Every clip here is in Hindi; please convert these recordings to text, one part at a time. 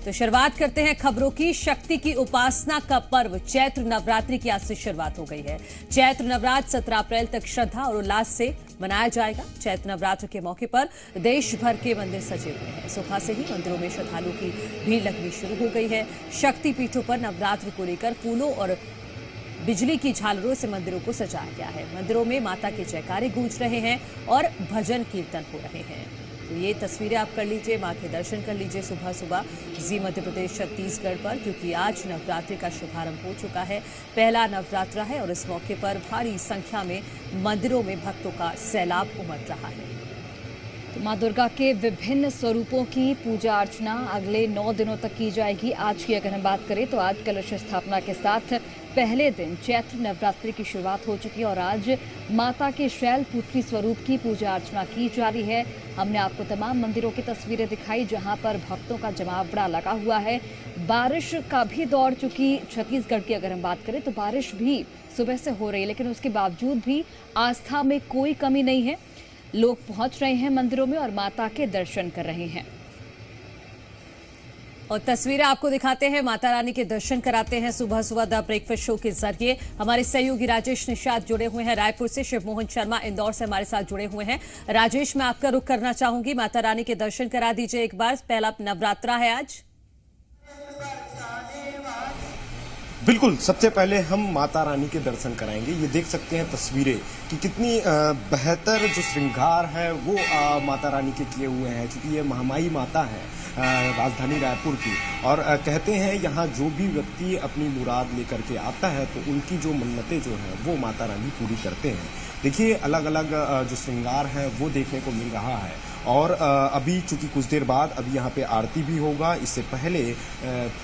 तो शुरुआत करते हैं खबरों की। शक्ति की उपासना का पर्व चैत्र नवरात्रि की आज से शुरुआत हो गई है। चैत्र नवरात्र 17 अप्रैल तक श्रद्धा और उल्लास से मनाया जाएगा। चैत्र नवरात्र के मौके पर देश भर के मंदिर सजे हुए हैं। सुबह से ही मंदिरों में श्रद्धालुओं की भीड़ लगनी शुरू हो गई है। शक्ति पीठों पर नवरात्र को लेकर फूलों और बिजली की झालरों से मंदिरों को सजाया गया है। मंदिरों में माता के जयकारे गूंज रहे हैं और भजन कीर्तन हो रहे हैं। तो ये तस्वीरें आप कर लीजिए, मां के दर्शन कर लीजिए सुबह सुबह जी मध्य प्रदेश छत्तीसगढ़ पर, क्योंकि आज नवरात्रि का शुभारंभ हो चुका है। पहला नवरात्रा है और इस मौके पर भारी संख्या में मंदिरों में भक्तों का सैलाब उमड़ रहा है। तो मां दुर्गा के विभिन्न स्वरूपों की पूजा अर्चना अगले 9 दिनों तक की जाएगी। आज की अगर हम बात करें तो आज कलश स्थापना के साथ पहले दिन चैत्र नवरात्रि की शुरुआत हो चुकी है और आज माता के शैलपुत्री स्वरूप की पूजा अर्चना की जा रही है। हमने आपको तमाम मंदिरों की तस्वीरें दिखाई जहां पर भक्तों का जमावड़ा लगा हुआ है। बारिश का भी दौर, चूंकि छत्तीसगढ़ की अगर हम बात करें तो बारिश भी सुबह से हो रही है, लेकिन उसके बावजूद भी आस्था में कोई कमी नहीं है। लोग पहुंच रहे हैं मंदिरों में और माता के दर्शन कर रहे हैं। और तस्वीरें आपको दिखाते हैं, माता रानी के दर्शन कराते हैं सुबह सुबह द ब्रेकफास्ट शो के जरिए। हमारे सहयोगी राजेश निषाद जुड़े हुए हैं रायपुर से, शिवमोहन शर्मा इंदौर से हमारे साथ जुड़े हुए हैं। राजेश, मैं आपका रुख करना चाहूंगी, माता रानी के दर्शन करा दीजिए एक बार। पहला नवरात्रा है आज। बिल्कुल, सबसे पहले हम माता रानी के दर्शन कराएंगे। ये देख सकते हैं तस्वीरें कि कितनी बेहतर जो श्रृंगार है वो माता रानी के किए हुए हैं, क्योंकि ये महामाई माता है राजधानी रायपुर की। और कहते हैं यहाँ जो भी व्यक्ति अपनी मुराद लेकर के आता है तो उनकी जो मन्नतें जो हैं वो माता रानी पूरी करते हैं। देखिए, अलग अलग जो श्रृंगार है वो देखने को मिल रहा है। और अभी चूंकि कुछ देर बाद अभी यहाँ पे आरती भी होगा। इससे पहले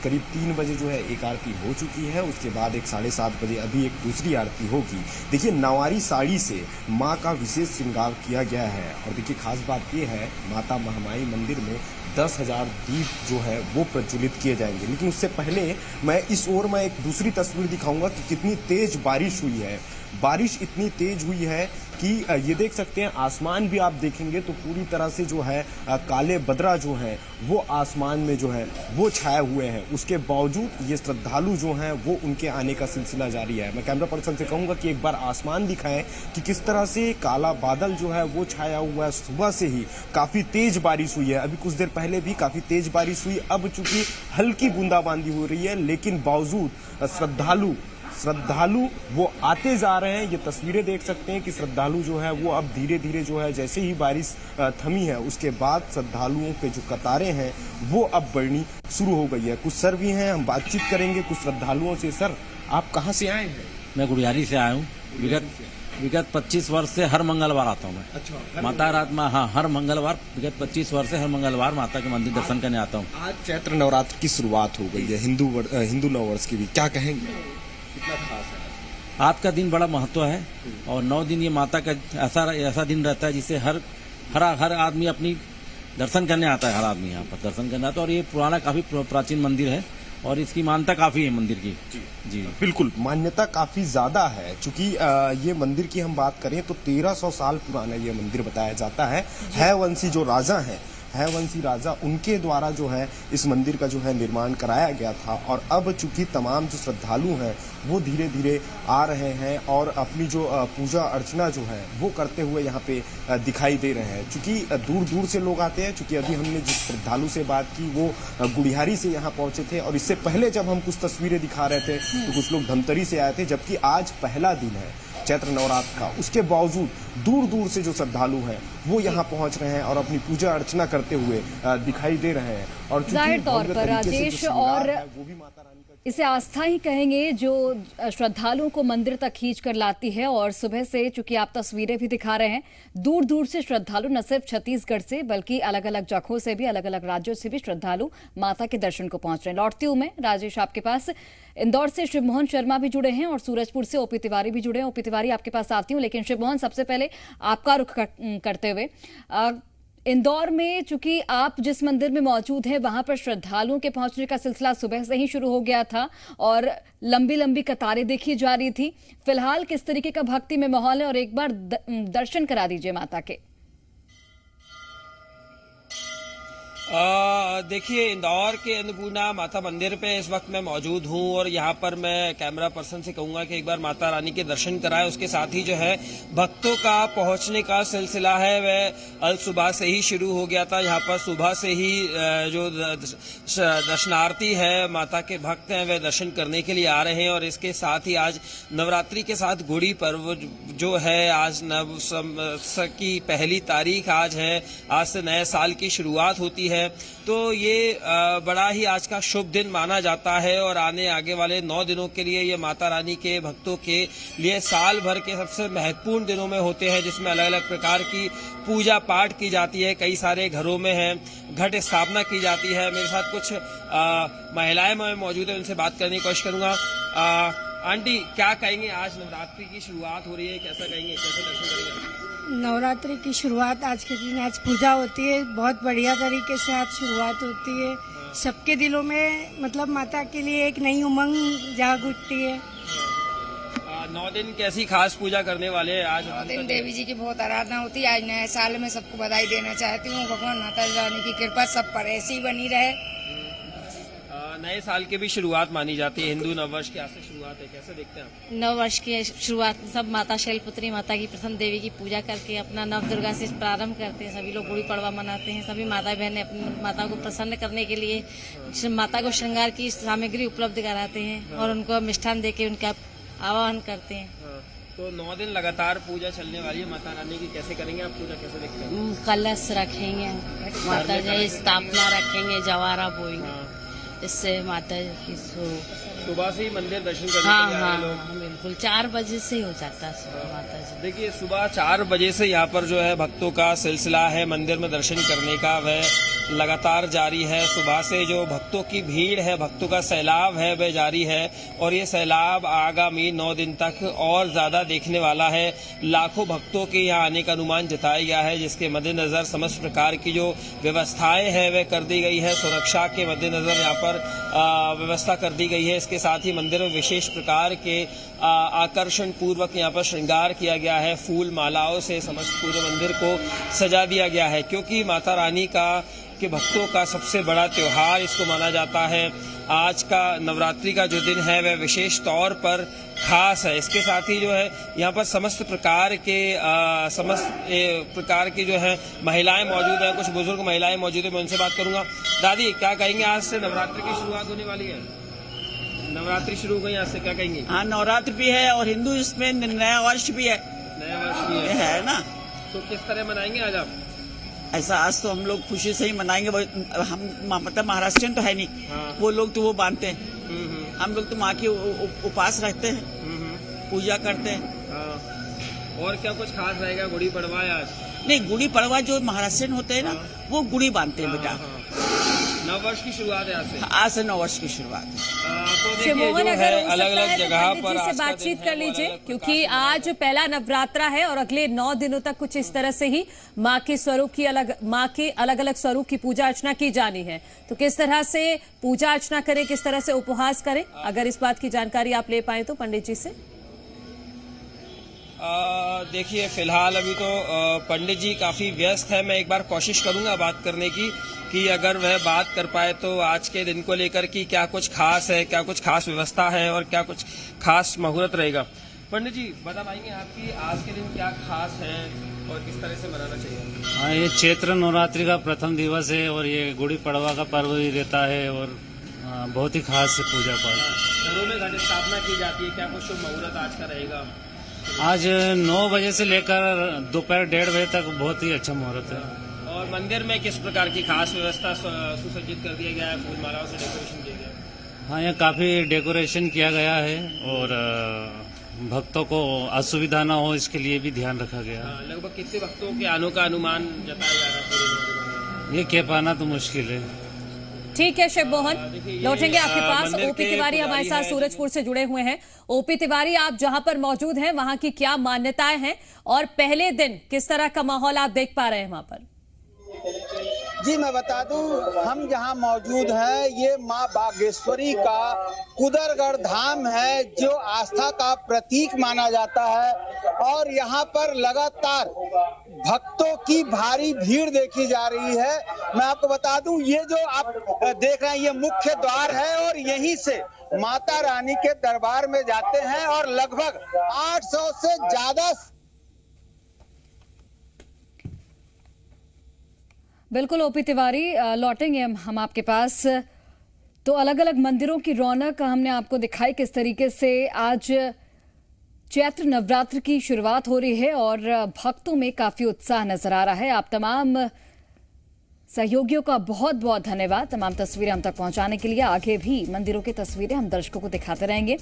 करीब 3 बजे जो है एक आरती हो चुकी है, उसके बाद एक 7:30 बजे अभी एक दूसरी आरती होगी। देखिए, नवारी साड़ी से माँ का विशेष श्रृंगार किया गया है। और देखिए, खास बात ये है, माता महामाई मंदिर में 10,000 दीप जो है वो प्रज्वलित किए जाएंगे। लेकिन उससे पहले मैं इस ओर में एक दूसरी तस्वीर दिखाऊंगा कि कितनी तेज बारिश हुई है। बारिश इतनी तेज हुई है कि ये देख सकते हैं, आसमान भी आप देखेंगे तो पूरी तरह से जो है काले बदरा जो है वो आसमान में जो है वो छाए हुए हैं। उसके बावजूद ये श्रद्धालु जो हैं वो उनके आने का सिलसिला जारी है। मैं कैमरा पर्सन से कहूंगा कि एक बार आसमान दिखाएं कि किस तरह से काला बादल जो है वो छाया हुआ है। सुबह से ही काफी तेज बारिश हुई है, अभी कुछ देर पहले भी काफी तेज बारिश हुई। अब चूंकि हल्की बूंदाबांदी हो रही है, लेकिन बावजूद श्रद्धालु वो आते जा रहे हैं। ये तस्वीरें देख सकते हैं कि श्रद्धालु जो है वो अब धीरे धीरे जो है, जैसे ही बारिश थमी है उसके बाद श्रद्धालुओं के जो कतारें हैं वो अब बढ़नी शुरू हो गई है। कुछ सर भी हैं, हम बातचीत करेंगे कुछ श्रद्धालुओं से। सर, आप कहाँ से आए हैं? मैं गुड़ियारी से आया हूँ। विगत 25 वर्ष से हर मंगलवार आता हूँ मैं। अच्छा, माता रात में, हाँ, हर मंगलवार विगत 25 वर्ष से हर मंगलवार माता के मंदिर दर्शन करने आता हूँ। आज चैत्र नवरात्र की शुरुआत हो गई है, हिंदू नववर्ष की भी, क्या कहेंगे? कितना खास है आज का दिन? बड़ा महत्व है और 9 दिन ये माता का ऐसा दिन रहता है जिसे हर आदमी अपनी दर्शन करने आता है। हर आदमी यहाँ पर दर्शन करने आता है। और ये पुराना काफी प्राचीन मंदिर है और इसकी मान्यता काफी है मंदिर की। जी बिल्कुल, मान्यता काफी ज्यादा है। चूंकि ये मंदिर की हम बात करें तो 1300 साल पुराना ये मंदिर बताया जाता है। हैवंशी जो राजा है, हैवंशी राजा, उनके द्वारा जो है इस मंदिर का जो है निर्माण कराया गया था। और अब चूंकि तमाम जो श्रद्धालु हैं वो धीरे धीरे आ रहे हैं और अपनी जो पूजा अर्चना जो है वो करते हुए यहाँ पे दिखाई दे रहे हैं। चूंकि दूर दूर से लोग आते हैं। चूंकि अभी हमने जिस श्रद्धालु से बात की वो गुड़ियारी से यहाँ पहुंचे थे और इससे पहले जब हम कुछ तस्वीरें दिखा रहे थे तो कुछ लोग धमतरी से आए थे। जबकि आज पहला दिन है चैत्र नवरात्र का, उसके बावजूद दूर दूर से जो श्रद्धालु हैं वो यहाँ पहुंच रहे हैं और अपनी पूजा अर्चना करते हुए दिखाई दे रहे हैं। और जाहिर तौर पर राजेश, और वो भी माता रानी का इसे आस्था ही कहेंगे जो श्रद्धालुओं को मंदिर तक खींच कर लाती है। और सुबह से, चूंकि आप तस्वीरें भी दिखा रहे हैं, दूर दूर से श्रद्धालु, न सिर्फ छत्तीसगढ़ से बल्कि अलग अलग जगहों से भी, अलग अलग राज्यों से भी श्रद्धालु माता के दर्शन को पहुंच रहे हैं। लौटती हूं मैं राजेश आपके पास। इंदौर से शिवमोहन शर्मा भी जुड़े हैं और सूरजपुर से ओपी तिवारी भी जुड़े हैं। ओपी तिवारी, आपके पास आती हूं, लेकिन शिवमोहन, सबसे पहले आपका रुख करते हुए, इंदौर में चूंकि आप जिस मंदिर में मौजूद हैं वहां पर श्रद्धालुओं के पहुंचने का सिलसिला सुबह से ही शुरू हो गया था और लंबी लंबी कतारें देखी जा रही थी। फिलहाल किस तरीके का भक्ति में माहौल है और एक बार दर्शन करा दीजिए माता के। देखिए, इंदौर के अन्नपूर्णा माता मंदिर पे इस वक्त मैं मौजूद हूँ और यहाँ पर मैं कैमरा पर्सन से कहूँगा कि एक बार माता रानी के दर्शन कराएं। उसके साथ ही जो है भक्तों का पहुँचने का सिलसिला है वह अल सुबह से ही शुरू हो गया था। यहाँ पर सुबह से ही जो दर्शनार्थी है, माता के भक्त हैं, वे दर्शन करने के लिए आ रहे हैं। और इसके साथ ही आज नवरात्रि के साथ गुड़ी पर्व जो है, आज नव की पहली तारीख आज है, आज से नए साल की शुरुआत होती है। तो ये बड़ा ही आज का शुभ दिन माना जाता है और आगे वाले 9 दिनों के लिए ये माता रानी के भक्तों के लिए साल भर के सबसे महत्वपूर्ण दिनों में होते हैं, जिसमें अलग अलग प्रकार की पूजा पाठ की जाती है। कई सारे घरों में है घट स्थापना की जाती है। मेरे साथ कुछ महिलाएं मौजूद है, उनसे बात करने की कोशिश करूंगा। आंटी, क्या कहेंगे, आज नवरात्रि की शुरुआत हो रही है, कैसा कहेंगे, कैसे दर्शन करेंगे? नवरात्रि की शुरुआत आज के दिन, आज पूजा होती है, बहुत बढ़िया तरीके से आज शुरुआत होती है। सबके दिलों में मतलब माता के लिए एक नई उमंग जाग उठती है। 9 दिन कैसी खास पूजा करने वाले हैं आज? 9 दिन देवी जी की बहुत आराधना होती है। आज नए साल में सबको बधाई देना चाहती हूँ। भगवान माता रानी की कृपा सब पर ऐसी बनी रहे। नए साल की भी शुरुआत मानी जाती है, हिंदू नववर्ष की आज से शुरुआत है, कैसे देखते हैं आप? नववर्ष की शुरुआत सब माता शैलपुत्री माता की प्रसन्न देवी की पूजा करके अपना नव दुर्गा से प्रारंभ करते हैं। सभी लोग गुड़ी पड़वा मनाते हैं। सभी माता बहनें अपनी माता को प्रसन्न करने के लिए माता को श्रृंगार की सामग्री उपलब्ध कराते हैं और उनको मिष्ठान देके उनका आह्वान करते हैं। तो 9 दिन लगातार पूजा चलने वाली है माता रानी की, कैसे करेंगे आप पूजा, कैसे देखते हैं? कलश रखेंगे, माता जी स्थापना रखेंगे, जवारा बोएंगे, इससे माता की सुबह से ही मंदिर दर्शन करने के लिए आए लोग। बिल्कुल 4 बजे से ही हो जाता है सुबह माता जी। देखिए, सुबह 4 बजे से यहाँ पर जो है भक्तों का सिलसिला है मंदिर में दर्शन करने का, वह लगातार जारी है। सुबह से जो भक्तों की भीड़ है, भक्तों का सैलाब है, वह जारी है और ये सैलाब आगामी 9 दिन तक और ज्यादा देखने वाला है। लाखों भक्तों के यहाँ आने का अनुमान जताया गया है, जिसके मद्देनजर समस्त प्रकार की जो व्यवस्थाएं हैं वह कर दी गई है। सुरक्षा के मद्देनजर यहाँ पर व्यवस्था कर दी गई है। इसके साथ ही मंदिर में विशेष प्रकार के आकर्षण पूर्वक यहाँ पर श्रृंगार किया गया है। फूल मालाओं से समस्त पूरे मंदिर को सजा दिया गया है, क्योंकि माता रानी के भक्तों का सबसे बड़ा त्योहार इसको माना जाता है। आज का नवरात्रि का जो दिन है वह विशेष तौर पर खास है। इसके साथ ही जो है यहाँ पर समस्त प्रकार की जो है महिलाएं मौजूद हैं, कुछ बुजुर्ग महिलाएं मौजूद है, मैं उनसे बात करूंगा। दादी, क्या कहेंगे, आज से नवरात्रि की शुरुआत होने वाली है, नवरात्रि शुरू हो गई, आज से क्या कहेंगे? हाँ, नवरात्रि भी है और हिंदू इसमें नया वर्ष भी है। नया वर्ष भी है ना। तो किस तरह मनाएंगे आज आप? ऐसा आज तो हम लोग खुशी से ही मनाएंगे। हम मतलब महाराष्ट्रियन तो है नहीं। हाँ। वो लोग तो वो बांधते हैं, हम लोग तो माँ की उपास रखते हैं, पूजा करते हैं। हाँ। और क्या कुछ खास रहेगा? गुड़ी पड़वा आज? नहीं, गुड़ी पड़वा जो महाराष्ट्रियन होते हैं ना, वो गुड़ी बांधते हैं बेटा। नववर्ष की शुरुआत है आज से। आज से नववर्ष की शुरुआत है। तो मोहन, अगर अलग अलग जगह पर से बातचीत कर लीजिए, क्योंकि आज पहला नवरात्रा है और अगले 9 दिनों तक कुछ इस तरह से ही माँ के अलग अलग स्वरूप की पूजा अर्चना की जानी है। तो किस तरह से पूजा अर्चना करें, किस तरह से उपवास करें, अगर इस बात की जानकारी आप ले पाए तो पंडित जी से। देखिए, फिलहाल अभी तो पंडित जी काफी व्यस्त है। मैं एक बार कोशिश करूंगा बात करने की, कि अगर वह बात कर पाए तो आज के दिन को लेकर कि क्या कुछ खास है, क्या कुछ खास व्यवस्था है और क्या कुछ खास मुहूर्त रहेगा। पंडित जी, बता पाएंगे आपकी आज के दिन क्या खास है और किस तरह से मनाना चाहिए? हाँ, ये चैत्र नवरात्रि का प्रथम दिवस है और ये गुड़ी पड़वा का पर्व भी रहता है और बहुत ही खास पूजा पाठ। घरों में घट स्थापना की जाती है, क्या कुछ शुभ मुहूर्त आज का रहेगा? आज 9 बजे से लेकर दोपहर 1:30 बजे तक बहुत ही अच्छा मुहूर्त है। और मंदिर में किस प्रकार की खास व्यवस्था सुसज्जित कर दिया गया है? फूल मालाओं से डेकोरेशन किया गया है? हाँ, यहाँ काफी डेकोरेशन किया गया है और भक्तों को असुविधा न हो इसके लिए भी ध्यान रखा गया है। लगभग कितने भक्तों के आने का अनुमान जताया जा रहा है? ये कह पाना तो मुश्किल है। ठीक है शिव मोहन, लौटेंगे आपके पास। ओपी तिवारी हमारे साथ सूरजपुर से जुड़े हुए हैं। ओपी तिवारी, आप जहां पर मौजूद हैं वहां की क्या मान्यताएं हैं और पहले दिन किस तरह का माहौल आप देख पा रहे हैं वहां पर? जी, मैं बता दूं, हम जहां मौजूद हैं ये मां बागेश्वरी का कुदरगढ़ धाम है, जो आस्था का प्रतीक माना जाता है और यहां पर लगातार भक्तों की भारी भीड़ देखी जा रही है। मैं आपको बता दूं, ये जो आप देख रहे हैं ये मुख्य द्वार है और यहीं से माता रानी के दरबार में जाते हैं और लगभग 800 से ज्यादा। बिल्कुल ओपी तिवारी, लौटेंगे हम आपके पास। तो अलग अलग मंदिरों की रौनक हमने आपको दिखाई, किस तरीके से आज चैत्र नवरात्र की शुरुआत हो रही है और भक्तों में काफी उत्साह नजर आ रहा है। आप तमाम सहयोगियों का बहुत बहुत धन्यवाद तमाम तस्वीरें हम तक पहुंचाने के लिए। आगे भी मंदिरों की तस्वीरें हम दर्शकों को दिखाते रहेंगे।